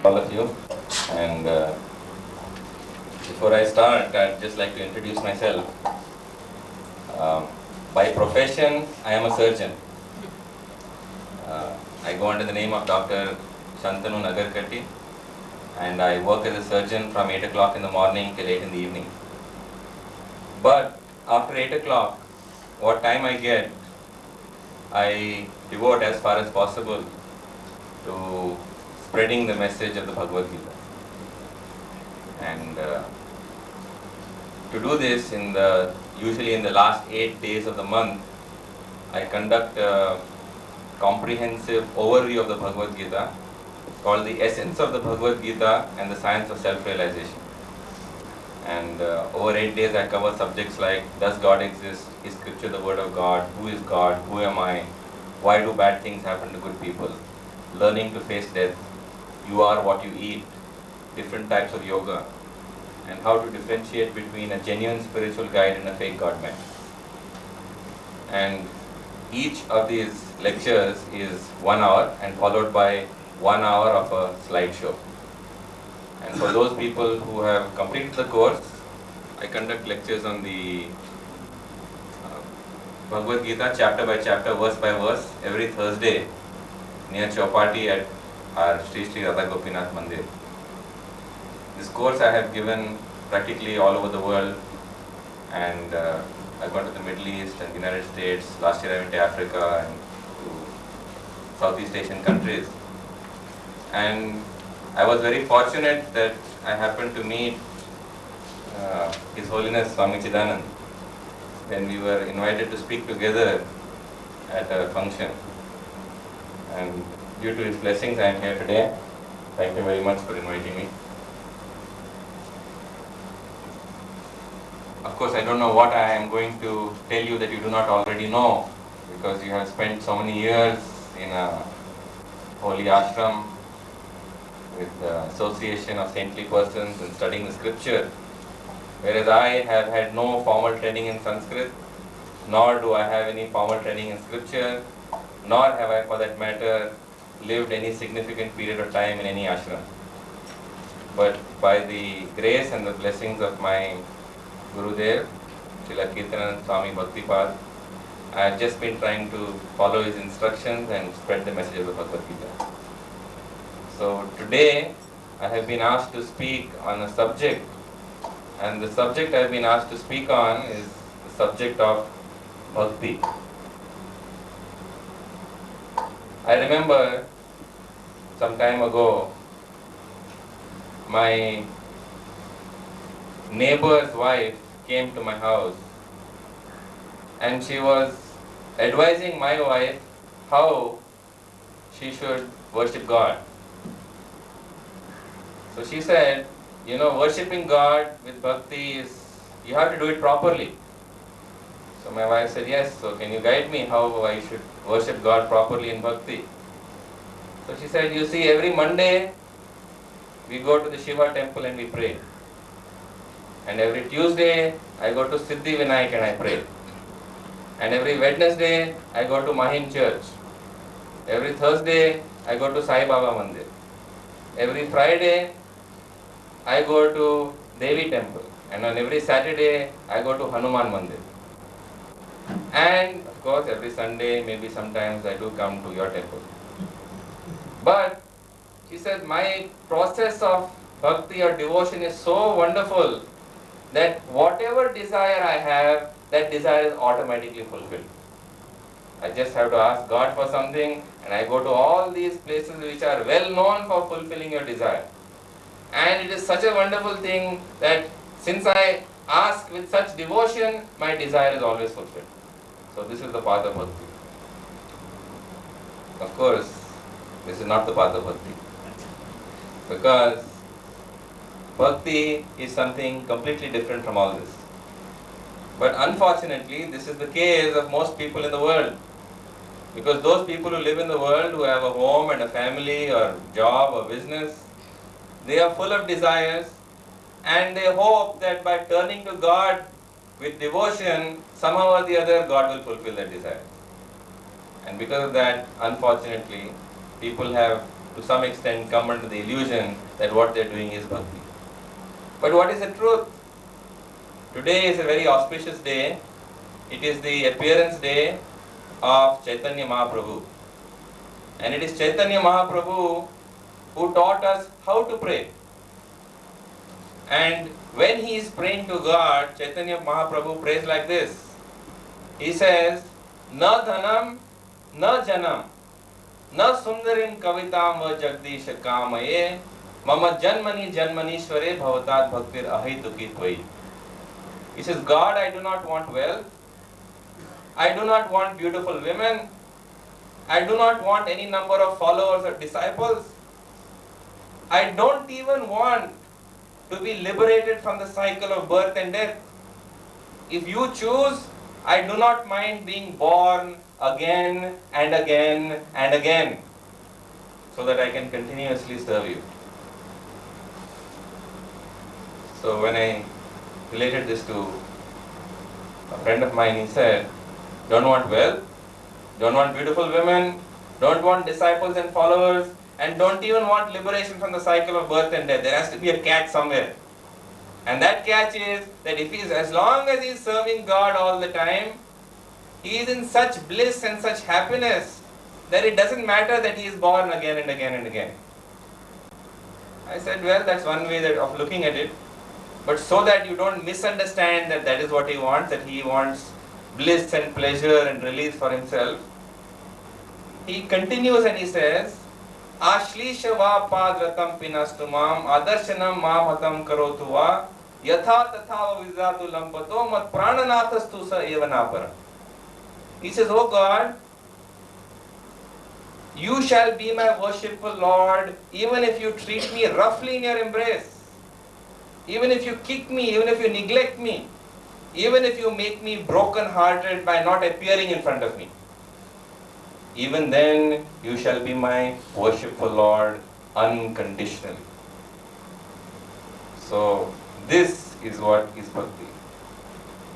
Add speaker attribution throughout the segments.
Speaker 1: all of you. And before I start, I'd just like to introduce myself. By profession, I am a surgeon. I go under the name of Dr. Shantanu Nagarkatti, and I work as a surgeon from 8 o'clock in the morning till 8 in the evening. But after 8 o'clock, what time I get, I devote as far as possible to spreading the message of the Bhagavad Gita. And to do this, usually in the last 8 days of the month, I conduct a comprehensive overview of the Bhagavad Gita called The Essence of the Bhagavad Gita and the Science of Self-Realization. And over 8 days I cover subjects like, does God exist? Is Scripture the Word of God? Who is God? Who am I? Why do bad things happen to good people? Learning to face death. You are what you eat. Different types of yoga. And how to differentiate between a genuine spiritual guide and a fake godman. And each of these lectures is 1 hour and followed by 1 hour of a slideshow. And for those people who have completed the course, I conduct lectures on the Bhagavad Gita chapter by chapter, verse by verse, every Thursday near Chowpatty at our Sri Sri Radha Gopinath Mandir. This course I have given practically all over the world, and I've gone to the Middle East and the United States. Last year I went to Africa and to Southeast Asian countries. And I was very fortunate that I happened to meet His Holiness Swami Chidanand when we were invited to speak together at a function. And due to his blessings, I am here today. Thank you very much for inviting me. Of course, I don't know what I am going to tell you that you do not already know, because you have spent so many years in a holy ashram with the association of saintly persons and studying the scripture, whereas I have had no formal training in Sanskrit, nor do I have any formal training in scripture, nor have I, for that matter, lived any significant period of time in any ashram. But by the grace and the blessings of my Gurudev, Srila Kirtanand Swami Bhaktipad, I have just been trying to follow his instructions and spread the message of the Bhagavad Gita. So today I have been asked to speak on a subject, and the subject I have been asked to speak on is the subject of bhakti. I remember some time ago my neighbor's wife came to my house and she was advising my wife how she should worship God. So she said, worshipping God with bhakti you have to do it properly. So my wife said, yes, so can you guide me how I should worship God properly in bhakti? So she said, you see, every Monday we go to the Shiva temple and we pray. And every Tuesday I go to Siddhi Vinayak and I pray. And every Wednesday I go to Mahim church. Every Thursday I go to Sai Baba Mandir. Every Friday I go to Devi temple. And on every Saturday I go to Hanuman Mandir. And of course every Sunday, maybe sometimes I do come to your temple. But she said, my process of bhakti or devotion is so wonderful that whatever desire I have, that desire is automatically fulfilled. I just have to ask God for something, and I go to all these places which are well known for fulfilling your desire. And it is such a wonderful thing that since I ask with such devotion, my desire is always fulfilled. So this is the path of bhakti. Of course, this is not the path of bhakti, because bhakti is something completely different from all this. But unfortunately, this is the case of most people in the world. Because those people who live in the world, who have a home and a family or job or business, they are full of desires, and they hope that by turning to God with devotion, somehow or the other God will fulfill their desire. And because of that, unfortunately, people have to some extent come under the illusion that what they're doing is bhakti. But what is the truth? Today is a very auspicious day. It is the appearance day of Chaitanya Mahaprabhu. And it is Chaitanya Mahaprabhu who taught us how to pray. And when he is praying to God, Chaitanya Mahaprabhu prays like this. He says, Na dhanam, na janam, na sundarim kavitam va jagdish kamaye, mama janmani janmanishware bhavatat bhaktir ahituki tvai. He says, God, I do not want wealth. I do not want beautiful women. I do not want any number of followers or disciples. I don't even want to be liberated from the cycle of birth and death. If you choose, I do not mind being born again and again and again, so that I can continuously serve you. So when I related this to a friend of mine, he said, don't want wealth, don't want beautiful women, don't want disciples and followers, and don't even want liberation from the cycle of birth and death. There has to be a catch somewhere. And that catch is that if he's, as long as he's serving God all the time, he is in such bliss and such happiness that it doesn't matter that he is born again and again and again. I said, well, that's one way of looking at it. But so that you don't misunderstand that that is what he wants, that he wants bliss and pleasure and release for himself, he continues and he says, Ashlisha va padratam pinastumam adarshanam mamhatam karotu va yatha tatha vizatu lampato mat prananathastu sa evanapara. He says, oh God, you shall be my worshipful Lord even if you treat me roughly in your embrace. Even if you kick me, even if you neglect me, even if you make me broken-hearted by not appearing in front of me, even then you shall be my worshipful Lord unconditionally. So this is what is bhakti.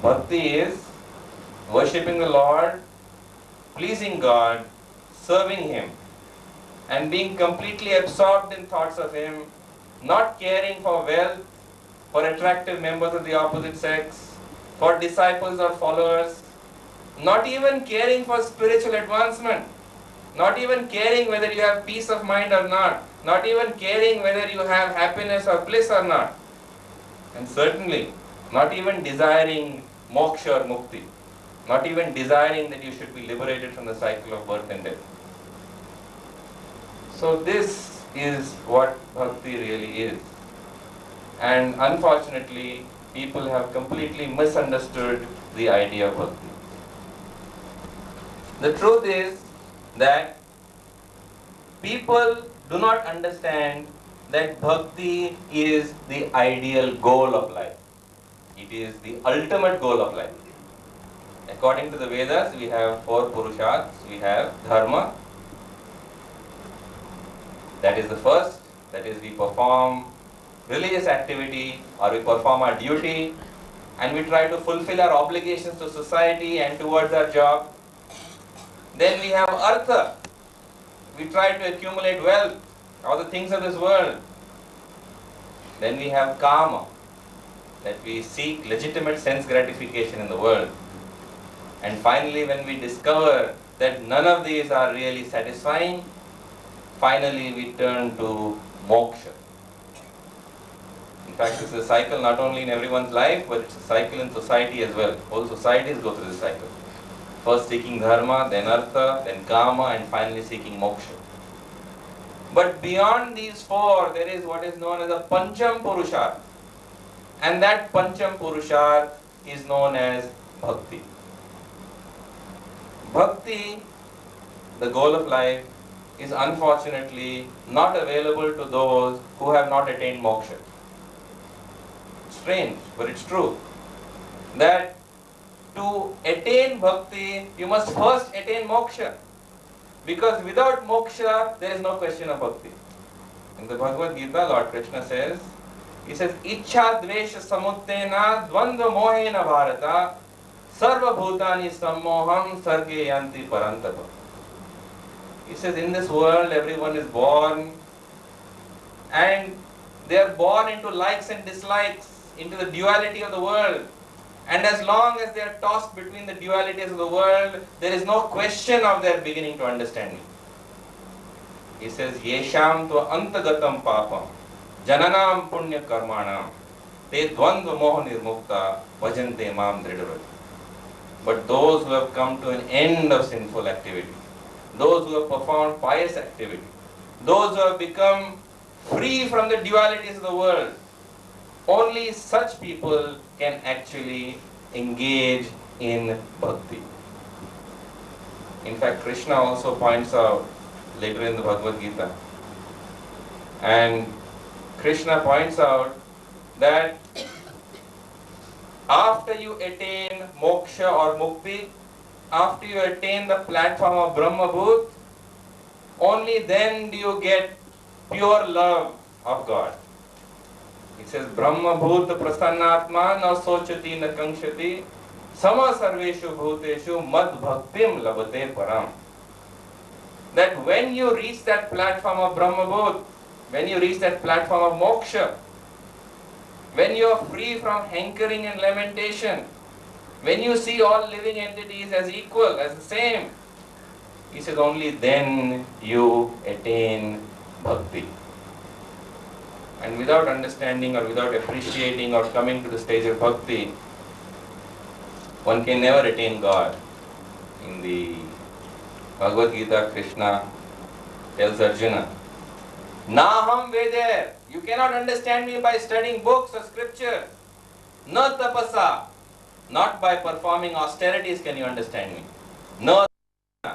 Speaker 1: Bhakti is worshipping the Lord, pleasing God, serving Him, and being completely absorbed in thoughts of Him, not caring for wealth, for attractive members of the opposite sex, for disciples or followers, not even caring for spiritual advancement, not even caring whether you have peace of mind or not even caring whether you have happiness or bliss or not, and certainly not even desiring moksha or mukti, not even desiring that you should be liberated from the cycle of birth and death. So this is what bhakti really is. And unfortunately, people have completely misunderstood the idea of bhakti. The truth is that people do not understand that bhakti is the ideal goal of life. It is the ultimate goal of life. According to the Vedas, we have 4 Purushas. We have Dharma. That is the first. That is, we perform religious activity or we perform our duty and we try to fulfill our obligations to society and towards our job. Then we have Artha. We try to accumulate wealth, all the things of this world. Then we have Kama, that we seek legitimate sense gratification in the world. And finally, when we discover that none of these are really satisfying, finally we turn to moksha. In fact, it's a cycle not only in everyone's life, but it's a cycle in society as well. Whole societies go through this cycle. First seeking dharma, then artha, then kama, and finally seeking moksha. But beyond these 4, there is what is known as a Pancham Purusharth. And that Pancham Purusharth is known as Bhakti. Bhakti, the goal of life, is unfortunately not available to those who have not attained moksha. Strange, but it's true. That to attain bhakti, you must first attain moksha. Because without moksha, there is no question of bhakti. In the Bhagavad Gita, Lord Krishna says, he says, Ichha dvesha samuttena dvandva mohena bharata sarva bhutani sammoham sarge yanti parantapa. He says, in this world everyone is born and they are born into likes and dislikes, into the duality of the world. And as long as they are tossed between the dualities of the world, there is no question of their beginning to understand me. He says, Yesham tu antagatam papam, jananam punya karmanam, te dvandva moha nirmukta, bhajante mam dridavati. But those who have come to an end of sinful activity, those who have performed pious activity, those who have become free from the dualities of the world, only such people can actually engage in bhakti. In fact, Krishna also points out later in the Bhagavad Gita, and Krishna points out that after you attain moksha or mukti, after you attain the platform of Brahma-bhut, only then do you get pure love of God. It says, Brahma-bhut prasannatma na sochati na kankshati sama sarveshu bhuteshu mad bhaktim labate param. That when you reach that platform of Brahma-bhut, when you reach that platform of moksha, when you are free from hankering and lamentation, when you see all living entities as equal, as the same, he says only then you attain bhakti. And without understanding or without appreciating or coming to the stage of bhakti, one can never attain God. In the Bhagavad Gita, Krishna tells Arjuna, Naham Veder, you cannot understand me by studying books or scriptures. Na tapasa, not by performing austerities can you understand me. Na,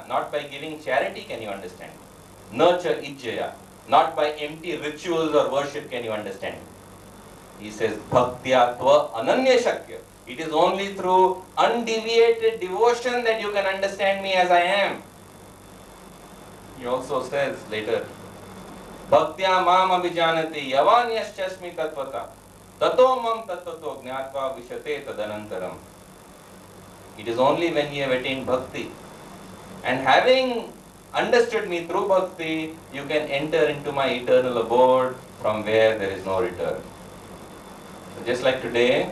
Speaker 1: not by giving charity can you understand me. Na cha ijjaya, not by empty rituals or worship can you understand me. He says, Bhaktya tva ananya shakya. It is only through undeviated devotion that you can understand me as I am. He also says later, Bhaktya mam abhijanati yavanyaschasmi tatvata tato mam tattvato gnatva vishate tadanantaram. It is only when you have attained bhakti and having understood me through bhakti, you can enter into my eternal abode from where there is no return. So just like today,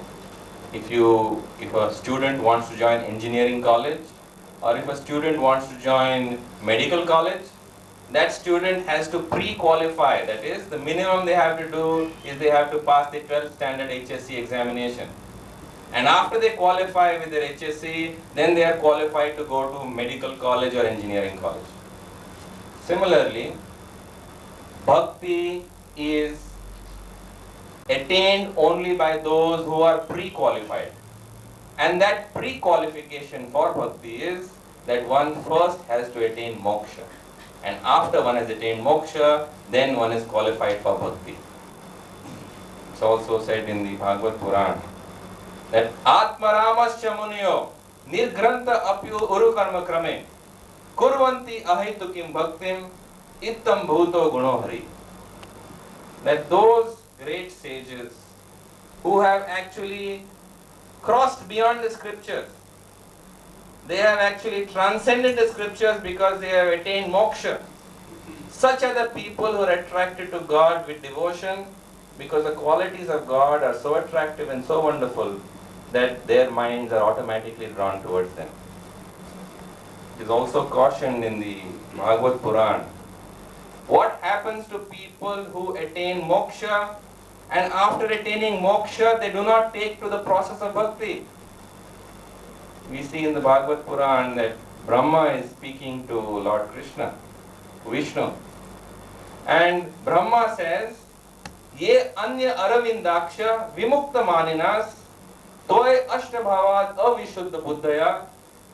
Speaker 1: if a student wants to join engineering college, or if a student wants to join medical college, that student has to pre-qualify. That is, the minimum they have to do is they have to pass the 12th standard HSC examination. And after they qualify with their HSC, then they are qualified to go to medical college or engineering college. Similarly, bhakti is attained only by those who are pre-qualified. And that pre-qualification for bhakti is that one first has to attain moksha. And after one has attained moksha, then one is qualified for bhakti. It's also said in the Bhagavad Puran that Atmaramasya Muniyo Nirgranta Apyu Urukarma Krame Kurvanti Ahitukim Bhaktim Ittam Bhuto Gunohari. That those great sages who have actually crossed beyond the scriptures, they have actually transcended the scriptures because they have attained moksha. Such are the people who are attracted to God with devotion because the qualities of God are so attractive and so wonderful that their minds are automatically drawn towards them. It is also cautioned in the Bhagavad Puran. What happens to people who attain moksha and after attaining moksha they do not take to the process of bhakti? We see in the Bhagavad Puran that Brahma is speaking to Lord Krishna, Vishnu. And Brahma says, Ye anya aravindaksha vimukta maninas toy ashtabhavad avishuddha buddhaya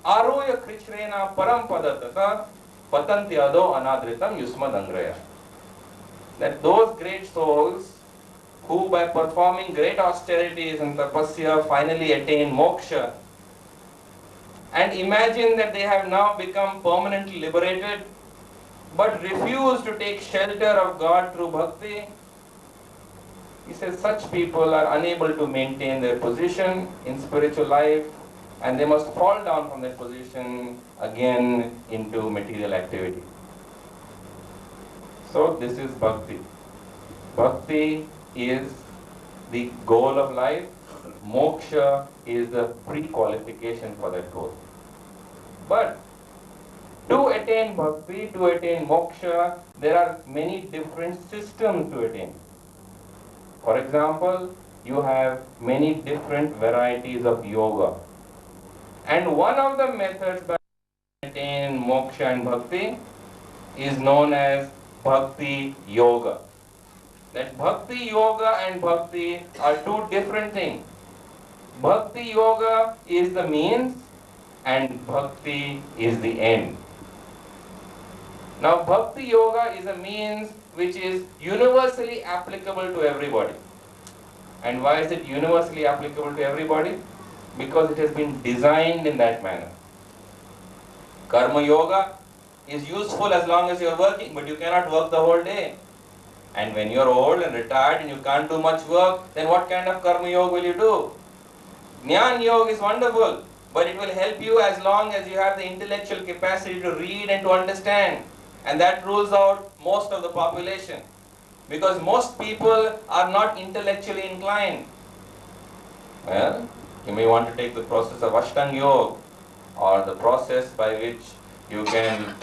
Speaker 1: aroya krichrena parampadata patanti ado anadritam yusmadangraya. That those great souls who by performing great austerities and tapasya finally attain moksha, and imagine that they have now become permanently liberated but refuse to take shelter of God through bhakti. He says such people are unable to maintain their position in spiritual life and they must fall down from that position again into material activity. So this is bhakti. Bhakti is the goal of life. Moksha is the pre-qualification for that goal. But to attain bhakti, to attain moksha, there are many different systems to attain. For example, you have many different varieties of yoga. And one of the methods by attain moksha and bhakti is known as bhakti yoga. That bhakti yoga and bhakti are two different things. Bhakti yoga is the means and bhakti is the end. Now bhakti yoga is a means which is universally applicable to everybody. And why is it universally applicable to everybody? Because it has been designed in that manner. Karma yoga is useful as long as you are working, but you cannot work the whole day. And when you are old and retired and you can't do much work, then what kind of karma yoga will you do? Jnana yoga is wonderful, but it will help you as long as you have the intellectual capacity to read and to understand. And that rules out most of the population. Because most people are not intellectually inclined. Well, you may want to take the process of Ashtanga Yoga, or the process by which you can,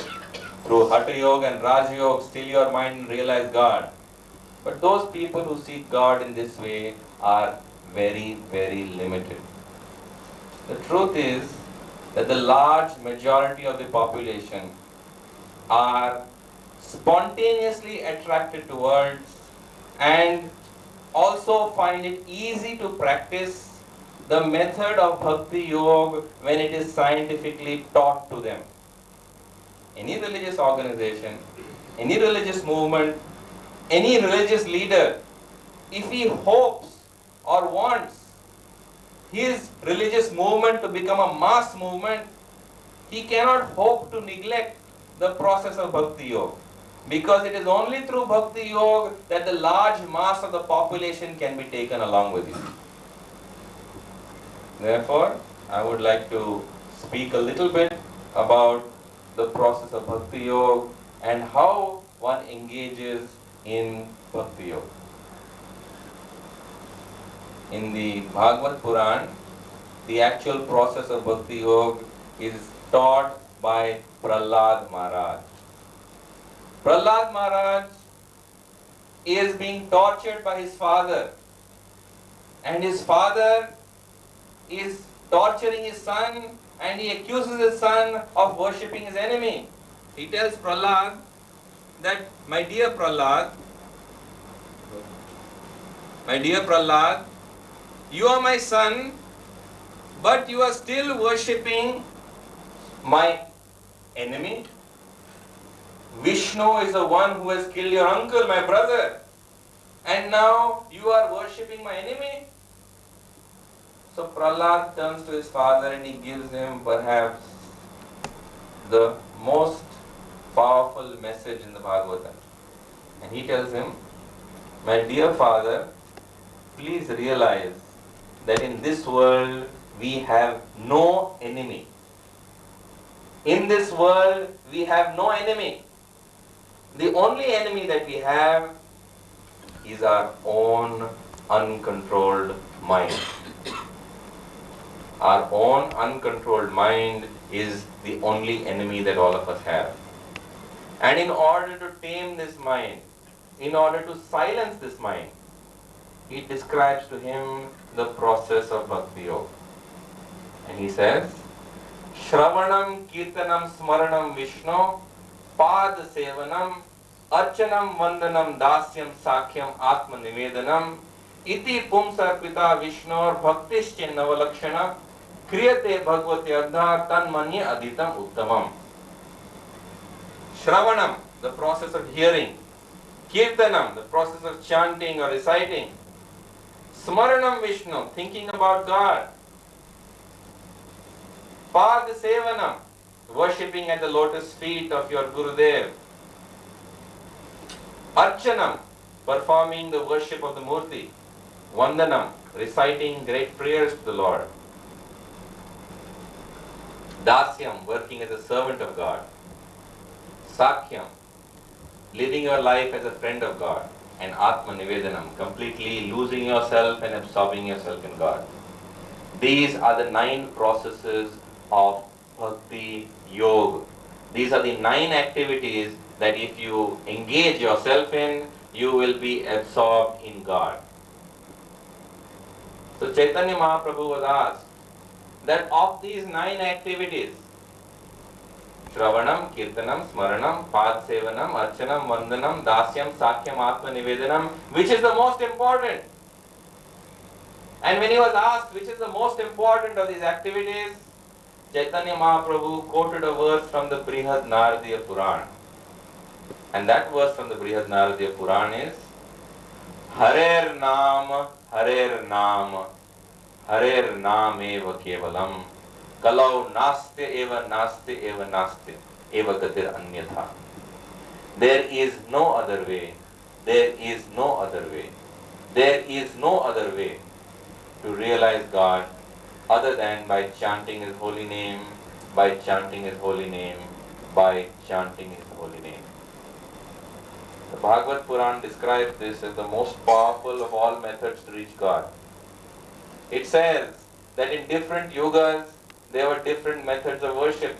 Speaker 1: through Hatha Yoga and Raja Yoga, still your mind and realize God. But those people who seek God in this way are very, very limited. The truth is that the large majority of the population are spontaneously attracted towards and also find it easy to practice the method of bhakti yoga when it is scientifically taught to them. Any religious organization, any religious movement, any religious leader, if he hopes or wants his religious movement to become a mass movement, he cannot hope to neglect the process of bhakti yoga. Because it is only through bhakti yoga that the large mass of the population can be taken along with you. Therefore, I would like to speak a little bit about the process of bhakti yoga and how one engages in bhakti yoga. In the Bhagavad Puran, the actual process of bhakti yoga is taught by Prahlad Maharaj. Prahlad Maharaj is being tortured by his father, and his father is torturing his son, and he accuses his son of worshipping his enemy. He tells Prahlad that, my dear Prahlad, you are my son, but you are still worshipping my enemy. Vishnu is the one who has killed your uncle, my brother, and now you are worshipping my enemy. So Prahlad turns to his father and he gives him perhaps the most powerful message in the Bhagavatam. And he tells him, my dear father, please realize that in this world we have no enemy. In this world we have no enemy. The only enemy that we have is our own uncontrolled mind. Our own uncontrolled mind is the only enemy that all of us have. And in order to tame this mind, in order to silence this mind, he describes to him the process of bhakti yoga. And he says, Shravanam Kirtanam Smaranam Vishnu Pad Sevanam Archanam Vandanam Dasyam Sakhyam Atma Nivedanam Iti Pumsar Pita Vishnor Bhaktische Navalakshana Kriyate Bhagavate Adha Tanmanya Aditam Uttamam. Shravanam, the process of hearing. Kirtanam, the process of chanting or reciting. Smaranam Vishnu, thinking about God. Pad Sevanam, worshipping at the lotus feet of your Gurudev. Archanam, performing the worship of the Murti. Vandanam, reciting great prayers to the Lord. Dasyam, working as a servant of God. Sakhyam, living your life as a friend of God, and Atma Nivedanam, completely losing yourself and absorbing yourself in God. These are the 9 processes of Bhakti Yoga. These are the 9 activities that if you engage yourself in, you will be absorbed in God. So Chaitanya Mahaprabhu was asked that of these 9 activities, Shravanam, Kirtanam, Smaranam, Pad Sevanam, Archanam, Vandanam, Dasyam, Sakhyam, Atma Nivedanam, which is the most important? And when he was asked which is the most important of these activities, Chaitanya Mahaprabhu quoted a verse from the Brihad Naradiya Puran. And that verse from the Brihad Naradiya Puran is Harer Naam, Harer Naam, Harer Naam eva kevalam, Kalau naste eva naste eva gatir anyatha. There is no other way, there is no other way, there is no other way to realize God other than by chanting His holy name, by chanting His holy name, by chanting His holy name. The Bhagavad Puran describes this as the most powerful of all methods to reach God. It says that in different yugas there were different methods of worship.